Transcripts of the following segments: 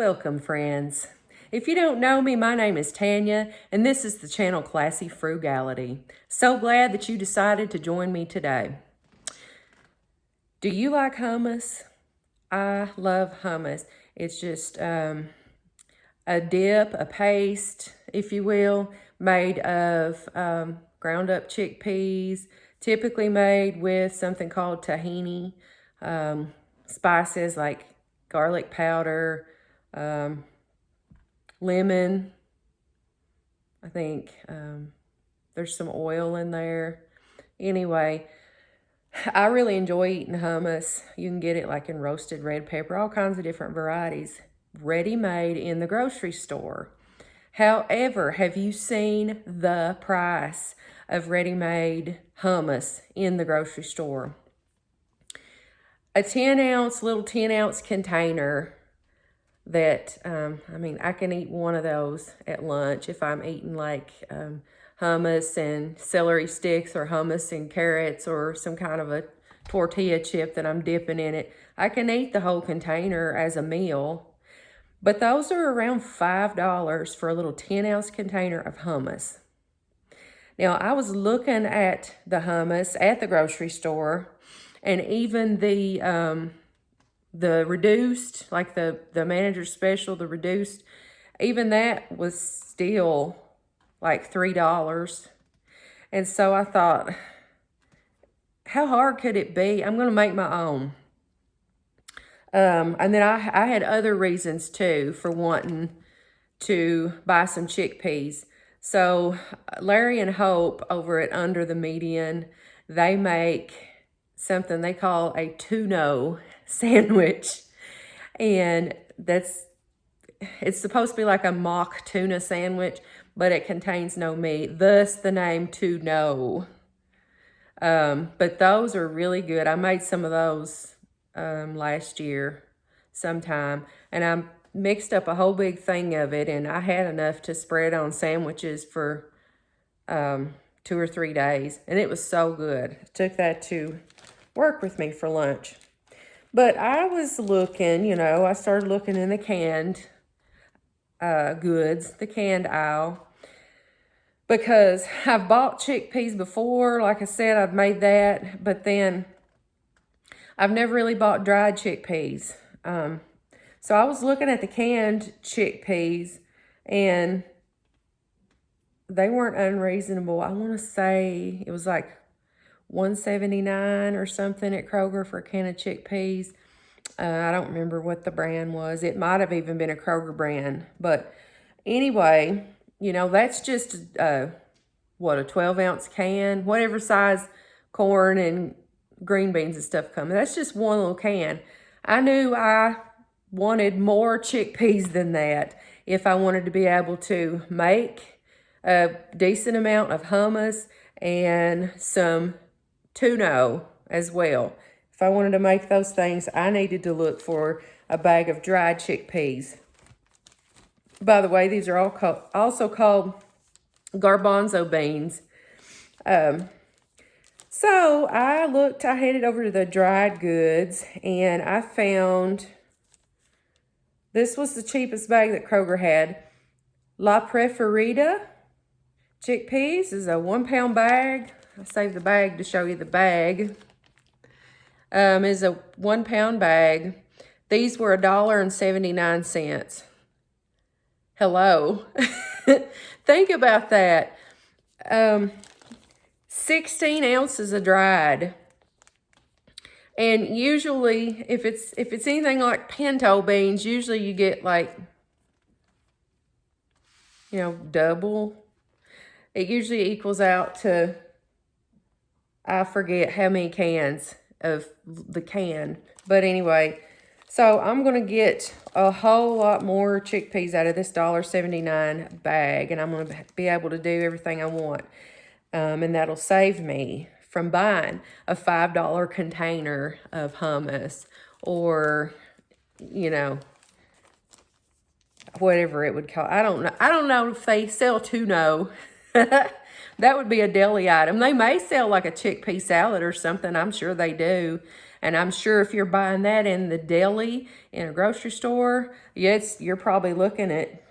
Welcome, friends. If you don't know me, my name is Tanya, and this is the channel Classy Frugality. So glad that you decided to join me today. Do you like hummus? I love hummus. It's just a dip, a paste, if you will, made of ground up chickpeas, typically made with something called tahini, spices like garlic powder, lemon. I think there's some oil in there. Anyway, I really enjoy eating hummus. You can get it like in roasted red pepper, all kinds of different varieties, ready-made in the grocery store. However, have you seen the price of ready-made hummus in the grocery store? A 10-ounce, little 10-ounce container that, I can eat one of those at lunch if I'm eating like hummus and celery sticks or hummus and carrots or some kind of a tortilla chip that I'm dipping in it. I can eat the whole container as a meal, but those are around $5 for a little 10-ounce container of hummus. Now, I was looking at the hummus at the grocery store, and even the reduced, like the manager's special, the reduced, even that was still like $3. And so I thought, how hard could it be? I'm going to make my own. And then I had other reasons too for wanting to buy some chickpeas. So Larry and Hope over at Under the Median, they make something they call a tuna sandwich. And it's supposed to be like a mock tuna sandwich, but it contains no meat, thus the name tuna. But those are really good. I made some of those last year sometime, and I mixed up a whole big thing of it, and I had enough to spread on sandwiches for 2 or 3 days, and it was so good. I took that to work with me for lunch. But I was looking, I started looking in the canned goods, the canned aisle, because I've bought chickpeas before. Like I said, I've made that, but then I've never really bought dried chickpeas. So I was looking at the canned chickpeas, and they weren't unreasonable. I want to say it was like $1.79 or something at Kroger for a can of chickpeas. I don't remember what the brand was. It might have even been a Kroger brand. But anyway, that's just, a 12-ounce can, whatever size corn and green beans and stuff come. That's just one little can. I knew I wanted more chickpeas than that if I wanted to be able to make a decent amount of hummus and some tuna as well. If I wanted to make those things, I needed to look for a bag of dried chickpeas. By the way, these are also called garbanzo beans. So I headed over to the dried goods, and I found, this was the cheapest bag that Kroger had. La Preferida chickpeas is a 1-pound bag. I saved the bag to show you the bag. Is a 1-pound bag. These were $1.79. Hello. Think about that. 16 ounces of dried. And usually, if it's anything like pinto beans, usually you get like, double. It usually equals out to, I forget how many cans of the can. But anyway, so I'm going to get a whole lot more chickpeas out of this $1.79 bag, and I'm going to be able to do everything I want. And that'll save me from buying a $5 container of hummus or, whatever it would cost. I don't know if they sell tuna. But That would be a deli item. They may sell like a chickpea salad or something. I'm sure they do. And I'm sure if you're buying that in the deli in a grocery store, yes, you're probably looking at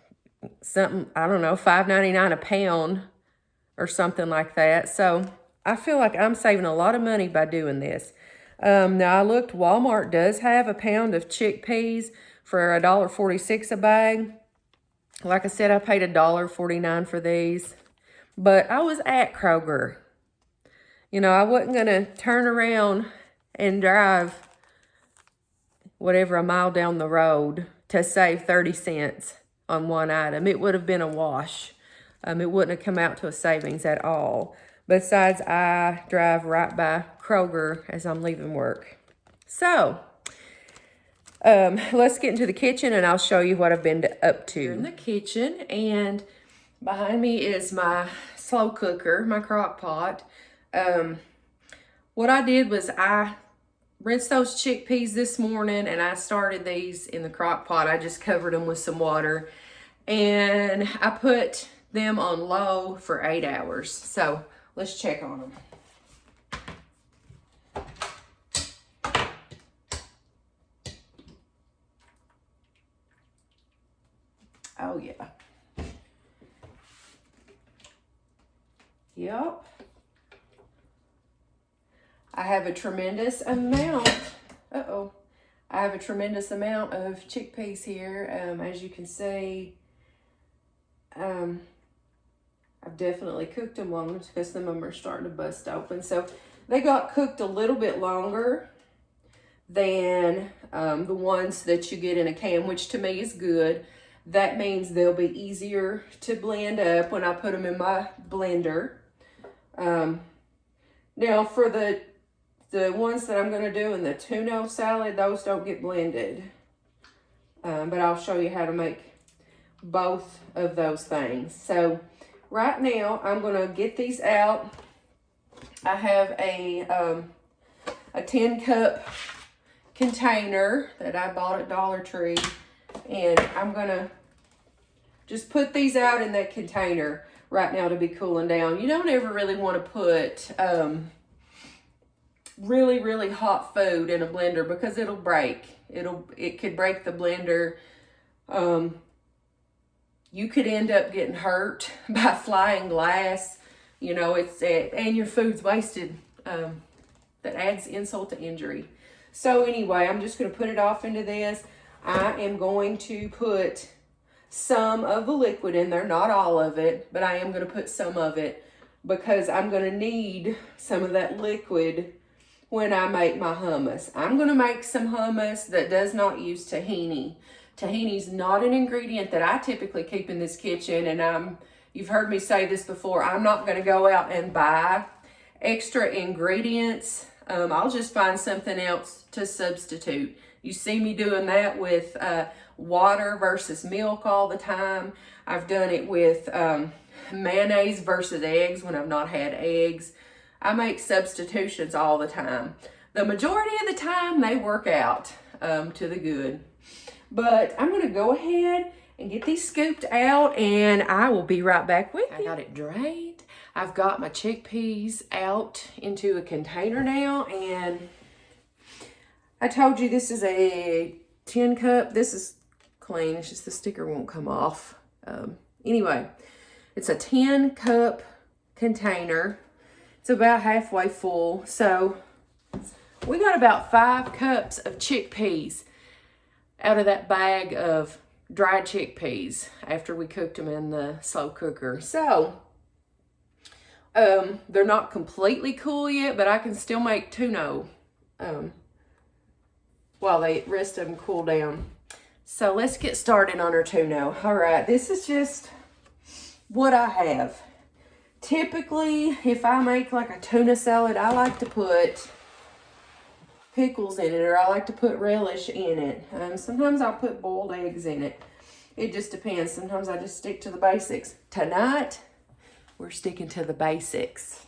something, I don't know, $5.99 a pound or something like that. So I feel like I'm saving a lot of money by doing this. Now I looked, Walmart does have a pound of chickpeas for $1.46 a bag. Like I said, I paid $1.49 for these. But I was at Kroger. You know, I wasn't going to turn around and drive whatever a mile down the road to save 30 cents on one item. It would have been a wash. It wouldn't have come out to a savings at all. Besides, I drive right by Kroger as I'm leaving work. So, let's get into the kitchen and I'll show you what I've been up to. We're in the kitchen, and behind me is my slow cooker, my crock pot. What I did was I rinsed those chickpeas this morning and I started these in the crock pot. I just covered them with some water and I put them on low for 8 hours. So let's check on them. Oh yeah. Yep. I have a tremendous amount. I have a tremendous amount of chickpeas here. As you can see, I've definitely cooked them long because some of them are starting to bust open. So they got cooked a little bit longer than the ones that you get in a can, which to me is good. That means they'll be easier to blend up when I put them in my blender. Now for the ones that I'm going to do in the tuna salad, those don't get blended. But I'll show you how to make both of those things. So right now I'm going to get these out. I have a 10-cup container that I bought at Dollar Tree, and I'm going to just put these out in that container right now to be cooling down. You don't ever really want to put really hot food in a blender because it'll break. It could break the blender. You could end up getting hurt by flying glass. You know, and your food's wasted. That adds insult to injury. So anyway, I'm just going to put it off into this. I am going to put some of the liquid in there, not all of it, but I am going to put some of it because I'm going to need some of that liquid when I make my hummus. I'm going to make some hummus that does not use tahini. Tahini is not an ingredient that I typically keep in this kitchen, and you've heard me say this before, I'm not going to go out and buy extra ingredients. I'll just find something else to substitute. You see me doing that with water versus milk all the time. I've done it with mayonnaise versus eggs when I've not had eggs. I make substitutions all the time. The majority of the time they work out to the good. But I'm going to go ahead and get these scooped out, and I will be right back with you. I got it drained. I've got my chickpeas out into a container now, and I told you this is a 10 cup. This is clean. It's just the sticker won't come off. Anyway, it's a 10 cup container. It's about halfway full. So we got about 5 cups of chickpeas out of that bag of dried chickpeas after we cooked them in the slow cooker. So they're not completely cool yet, but I can still make tuna while the rest of them cool down. So let's get started on our tuna. All right, this is just what I have. Typically, if I make like a tuna salad, I like to put pickles in it, or I like to put relish in it. Sometimes I'll put boiled eggs in it. It just depends. Sometimes I just stick to the basics. Tonight, we're sticking to the basics.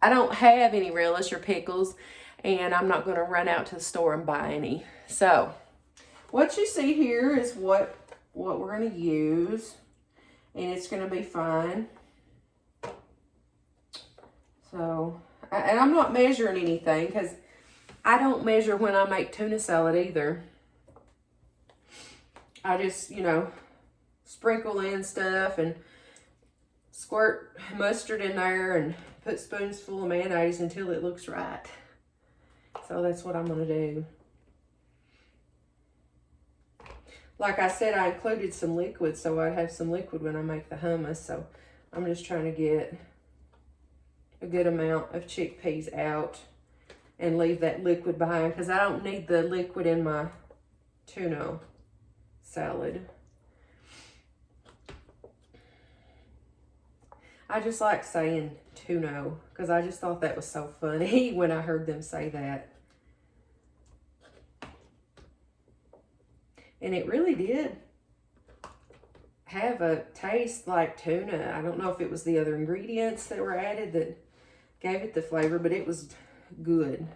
I don't have any relish or pickles, and I'm not going to run out to the store and buy any. So, what you see here is what we're going to use, and it's going to be fine. So, and I'm not measuring anything because I don't measure when I make tuna salad either. I just, you know, sprinkle in stuff and squirt mustard in there and put spoons full of mayonnaise until it looks right. So that's what I'm going to do. Like I said, I included some liquid, so I'd have some liquid when I make the hummus. So I'm just trying to get a good amount of chickpeas out and leave that liquid behind because I don't need the liquid in my tuna salad. I just like saying tuna because I just thought that was so funny when I heard them say that. And it really did have a taste like tuna. I don't know if it was the other ingredients that were added that gave it the flavor, but it was good.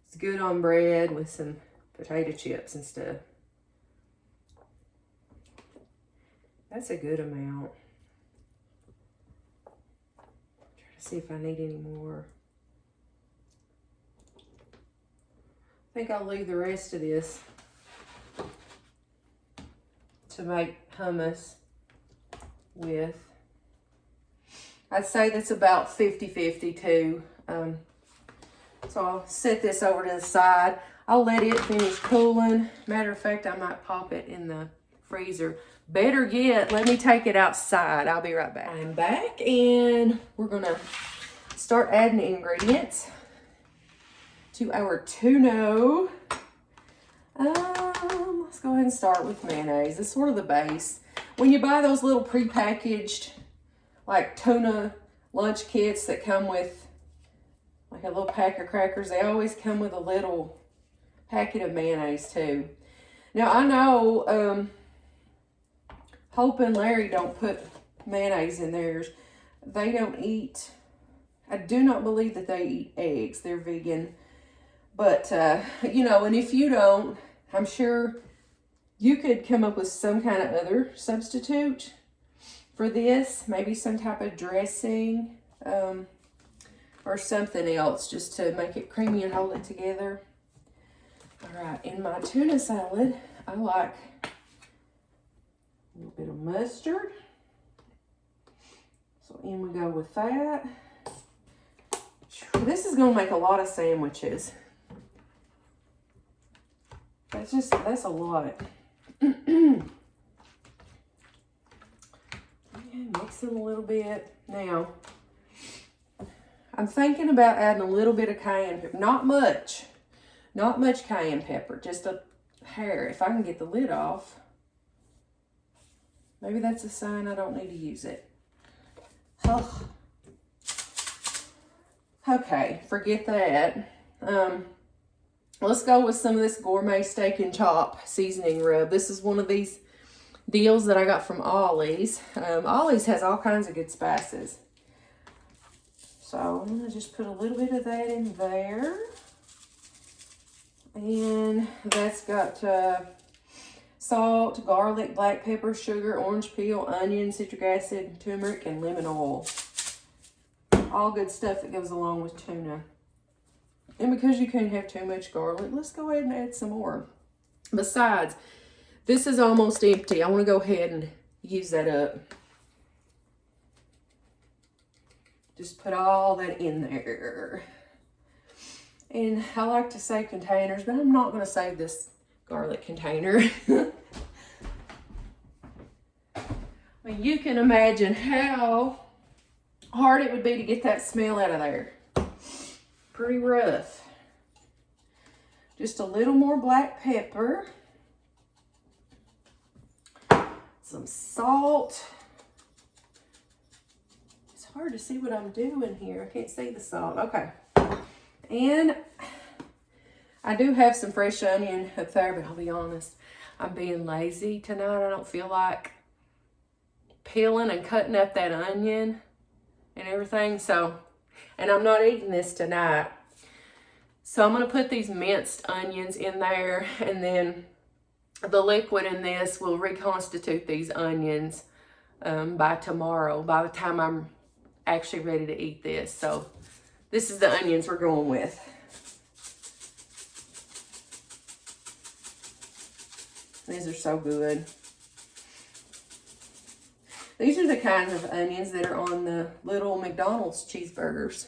It's good on bread with some potato chips and stuff. That's a good amount. Try to see if I need any more. I think I'll leave the rest of this to make hummus with. I'd say that's about 50-50 too. So I'll set this over to the side. I'll let it finish cooling. Matter of fact, I might pop it in the freezer. Better yet, let me take it outside. I'll be right back. I'm back and we're gonna start adding the ingredients to our tuna. Let's go ahead and start with mayonnaise. It's sort of the base. When you buy those little prepackaged like tuna lunch kits that come with like a little pack of crackers, they always come with a little packet of mayonnaise too. Now I know Hope and Larry don't put mayonnaise in theirs. They don't eat, I do not believe that they eat eggs. They're vegan. But, you know, and if you don't, I'm sure you could come up with some kind of other substitute for this. Maybe some type of dressing or something else just to make it creamy and hold it together. All right, in my tuna salad, I like a little bit of mustard. So in we go with that. This is going to make a lot of sandwiches. That's a lot. Okay, mix it a little bit. Now, I'm thinking about adding a little bit of cayenne pepper. Not much cayenne pepper, just a hair. If I can get the lid off, maybe that's a sign I don't need to use it. Oh. Okay, forget that. Let's go with some of this gourmet steak and chop seasoning rub. This is one of these deals that I got from Ollie's. Ollie's has all kinds of good spices. So I'm going to just put a little bit of that in there. And that's got salt, garlic, black pepper, sugar, orange peel, onion, citric acid, turmeric, and lemon oil. All good stuff that goes along with tuna. And because you can't have too much garlic, let's go ahead and add some more. Besides, this is almost empty. I want to go ahead and use that up. Just put all that in there. And I like to save containers, but I'm not going to save this garlic container. I mean, you can imagine how hard it would be to get that smell out of there. Pretty rough. Just a little more black pepper. Some salt. It's hard to see what I'm doing here. I can't see the salt. Okay. And I do have some fresh onion up there, but I'll be honest, I'm being lazy tonight. I don't feel like peeling and cutting up that onion and everything. So, and I'm not eating this tonight. So I'm going to put these minced onions in there, and then the liquid in this will reconstitute these onions by tomorrow. By the time I'm actually ready to eat this. So this is the onions we're going with. These are so good. These are the kinds of onions that are on the little McDonald's cheeseburgers.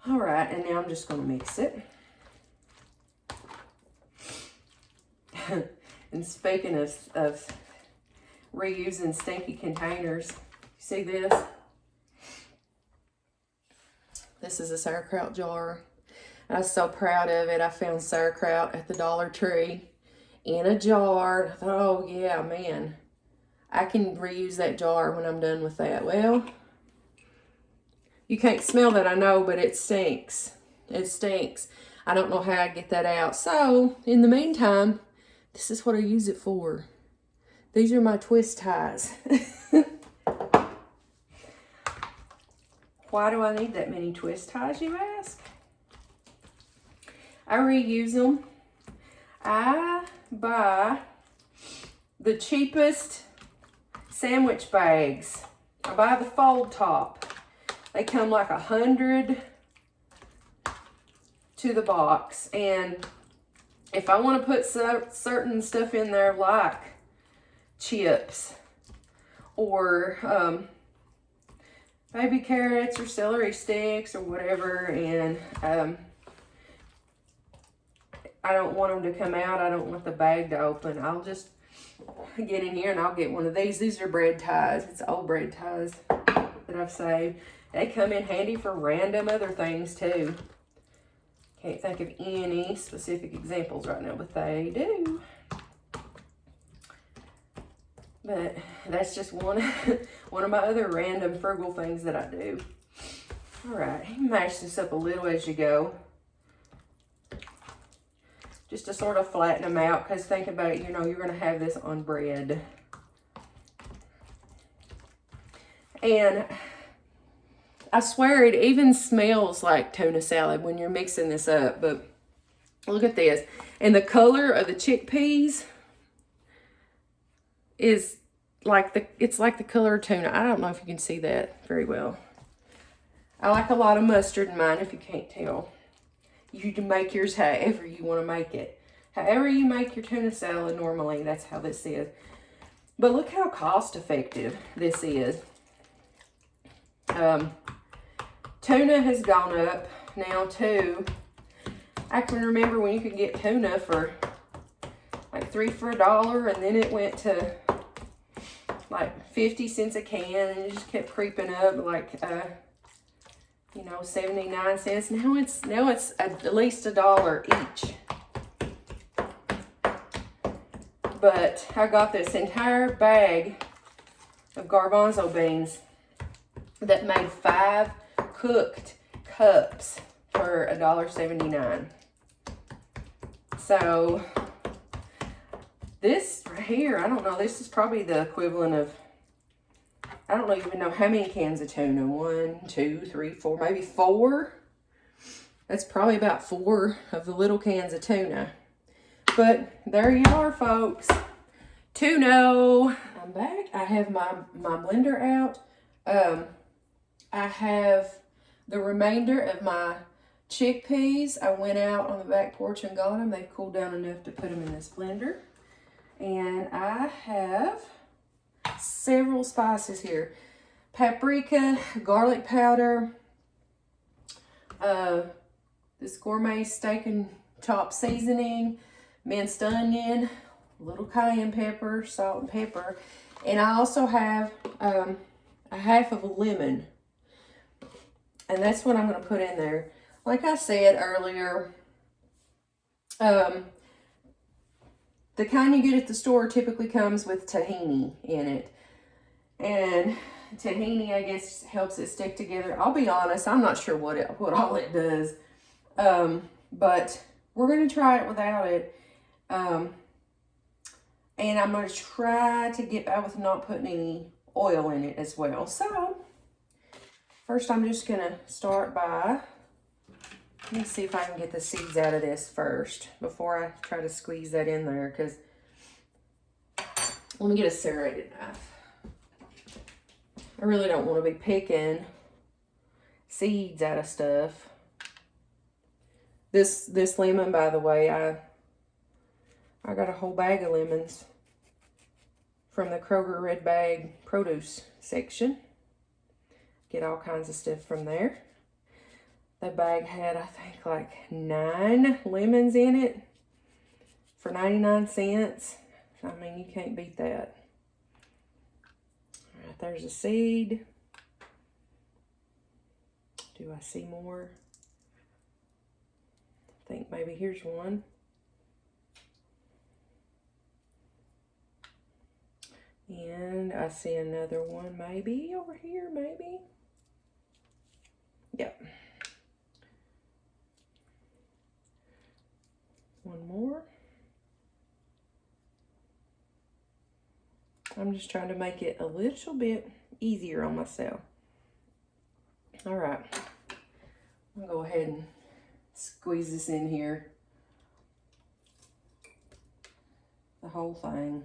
All right, and now I'm just going to mix it. And speaking of reusing stinky containers, you see this? This is a sauerkraut jar. I was so proud of it. I found sauerkraut at the Dollar Tree in a jar. I thought, oh yeah, man, I can reuse that jar when I'm done with that. Well, you can't smell that, I know, but it stinks. It stinks. I don't know how I get that out. So, in the meantime, this is what I use it for. These are my twist ties. Why do I need that many twist ties, you ask? I reuse them. I buy the cheapest sandwich bags. I buy the fold top. They come like 100 to the box. And if I want to put certain stuff in there like chips or baby carrots or celery sticks or whatever, and I don't want them to come out, I don't want the bag to open, I'll just get in here and I'll get one of these. These are bread ties. It's old bread ties that I've saved. They come in handy for random other things too. Can't think of any specific examples right now, but they do. But that's just one of my other random frugal things that I do. All right, mash this up a little as you go. Just to sort of flatten them out, because think about it, you know, you're going to have this on bread. And I swear it even smells like tuna salad when you're mixing this up, but look at this. And the color of the chickpeas is like it's like the color of tuna. I don't know if you can see that very well. I like a lot of mustard in mine, if you can't tell. You can make yours however you want to make it. However you make your tuna salad normally, that's how this is. But look how cost effective this is. Tuna has gone up now too. I can remember when you could get tuna for like 3 for $1, and then it went to like 50 cents a can, and it just kept creeping up like you know, 79 cents. Now it's at least $1 each. But I got this entire bag of garbanzo beans that made 5 cooked cups for $1.79. So this right here, I don't know, this is probably the equivalent of, I don't even know how many cans of tuna. 1, 2, 3, 4, maybe 4. That's probably about 4 of the little cans of tuna. But there you are, folks. Tuna. I'm back. I have my blender out. I have the remainder of my chickpeas. I went out on the back porch and got them. They've cooled down enough to put them in this blender. And I have several spices here. Paprika, garlic powder, this gourmet steak and chop seasoning, minced onion, a little cayenne pepper, salt and pepper. And I also have a half of a lemon. And that's what I'm going to put in there. Like I said earlier, the kind you get at the store typically comes with tahini in it. And tahini, I guess, helps it stick together. I'll be honest, I'm not sure what all it does. But we're going to try it without it. And I'm going to try to get by with not putting any oil in it as well. So, first I'm just going to start by, let me see if I can get the seeds out of this first before I try to squeeze that in there, because let me get a serrated knife. I really don't want to be picking seeds out of stuff. This lemon, by the way, I got a whole bag of lemons from the Kroger Red Bag produce section. Get all kinds of stuff from there. That bag had, I think, like 9 lemons in it for 99 cents. I mean, you can't beat that. All right, there's a seed. Do I see more? I think maybe here's one. And I see another one maybe over here, maybe. Yep. One more. I'm just trying to make it a little bit easier on myself. All right. I'm gonna go ahead and squeeze this in here. The whole thing.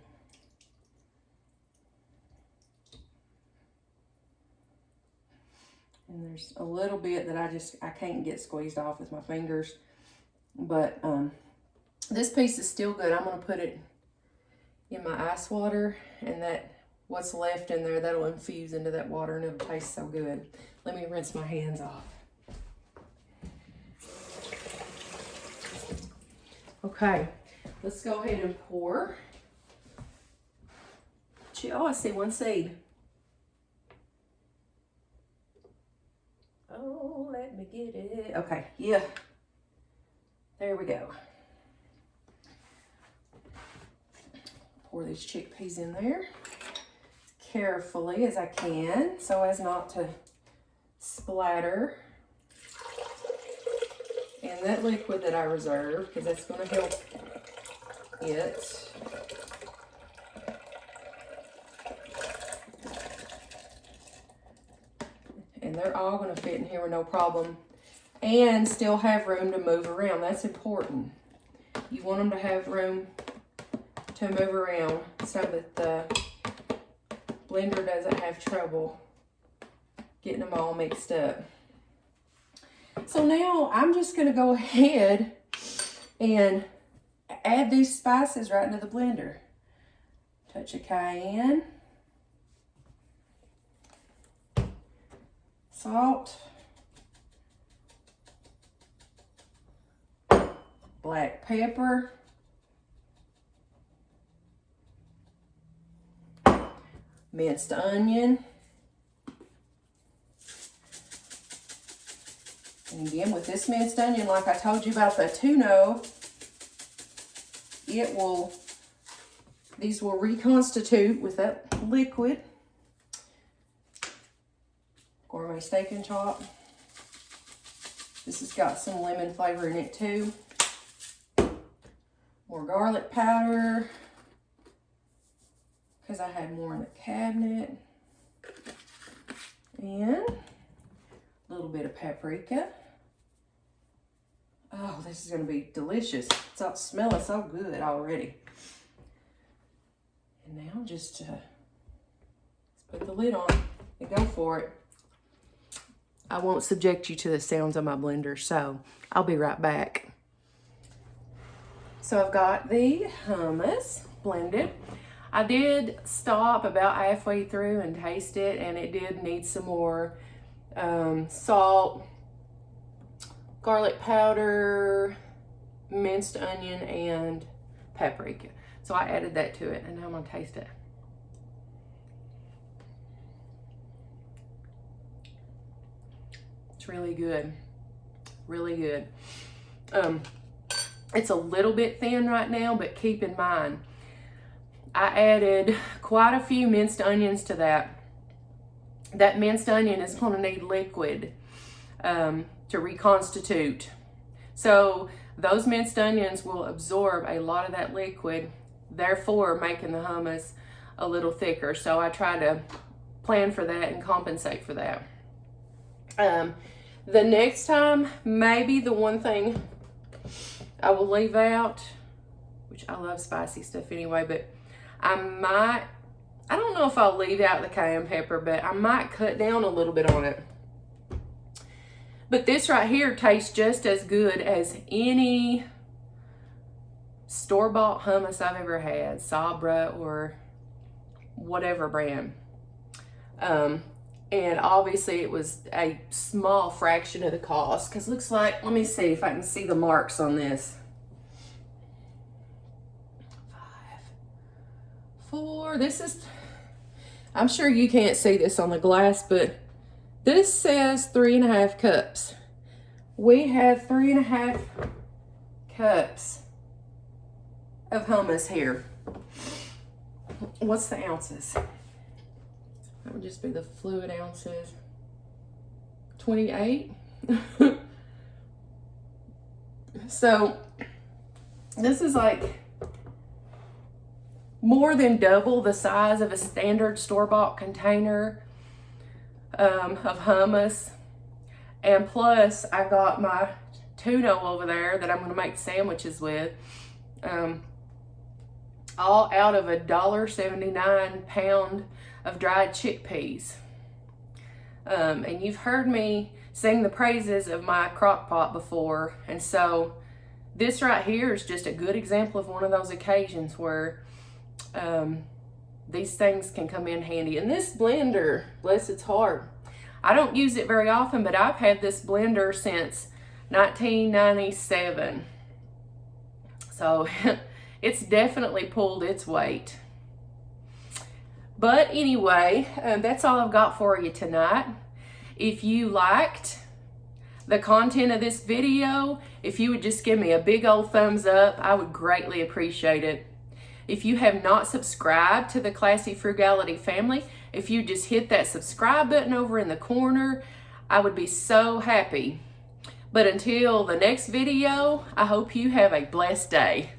And there's a little bit that I can't get squeezed off with my fingers. But this piece is still good. I'm gonna put it in my ice water, and that what's left in there, that'll infuse into that water and it'll taste so good. Let me rinse my hands off. Okay, let's go ahead and pour. Oh, I see one seed. Oh, let me get it. Okay, yeah. There we go. Pour these chickpeas in there as carefully as I can so as not to splatter. And that liquid that I reserved, because that's going to help it. And they're all going to fit in here with no problem and still have room to move around. That's important. You want them to have room to move around so that the blender doesn't have trouble getting them all mixed up. So now I'm just going to go ahead and add these spices right into the blender. Touch of cayenne, salt, black pepper, minced onion, and again with this minced onion, like I told you about the tuna, these will reconstitute with that liquid. Gourmet steak and chop. This has got some lemon flavor in it too. More garlic powder, because I had more in the cabinet. And a little bit of paprika. Oh, this is going to be delicious. It's smelling so good already. And now just let's put the lid on and go for it. I won't subject you to the sounds of my blender, so I'll be right back. So I've got the hummus blended. I did stop about halfway through and taste it, and it did need some more salt, garlic powder, minced onion, and paprika. So I added that to it, and now I'm gonna taste it. It's really good, really good. It's a little bit thin right now, but keep in mind, I added quite a few minced onions to that. That minced onion is gonna need liquid to reconstitute. So those minced onions will absorb a lot of that liquid, therefore making the hummus a little thicker. So I try to plan for that and compensate for that. The next time, maybe the one thing I will leave out, which I love spicy stuff anyway, but I might I don't know if I'll leave out the cayenne pepper, but I might cut down a little bit on it. But this right here tastes just as good as any store-bought hummus I've ever had, Sabra or whatever brand. And obviously it was a small fraction of the cost, because looks like, let me see if I can see the marks on this. 5, 4, this is, I'm sure you can't see this on the glass, but this says 3.5 cups. We have 3.5 cups of hummus here. What's the ounces? That would just be the fluid ounces. 28. So this is like more than double the size of a standard store-bought container of hummus. And plus I got my tuna over there that I'm going to make sandwiches with, all out of a $1.79 pound of dried chickpeas. And you've heard me sing the praises of my crock pot before, and so this right here is just a good example of one of those occasions where these things can come in handy. And this blender, bless its heart, I don't use it very often, but I've had this blender since 1997. So it's definitely pulled its weight. But anyway, that's all I've got for you tonight. If you liked the content of this video, if you would just give me a big old thumbs up, I would greatly appreciate it. If you have not subscribed to the Classy Frugality family, if you just hit that subscribe button over in the corner, I would be so happy. But until the next video, I hope you have a blessed day.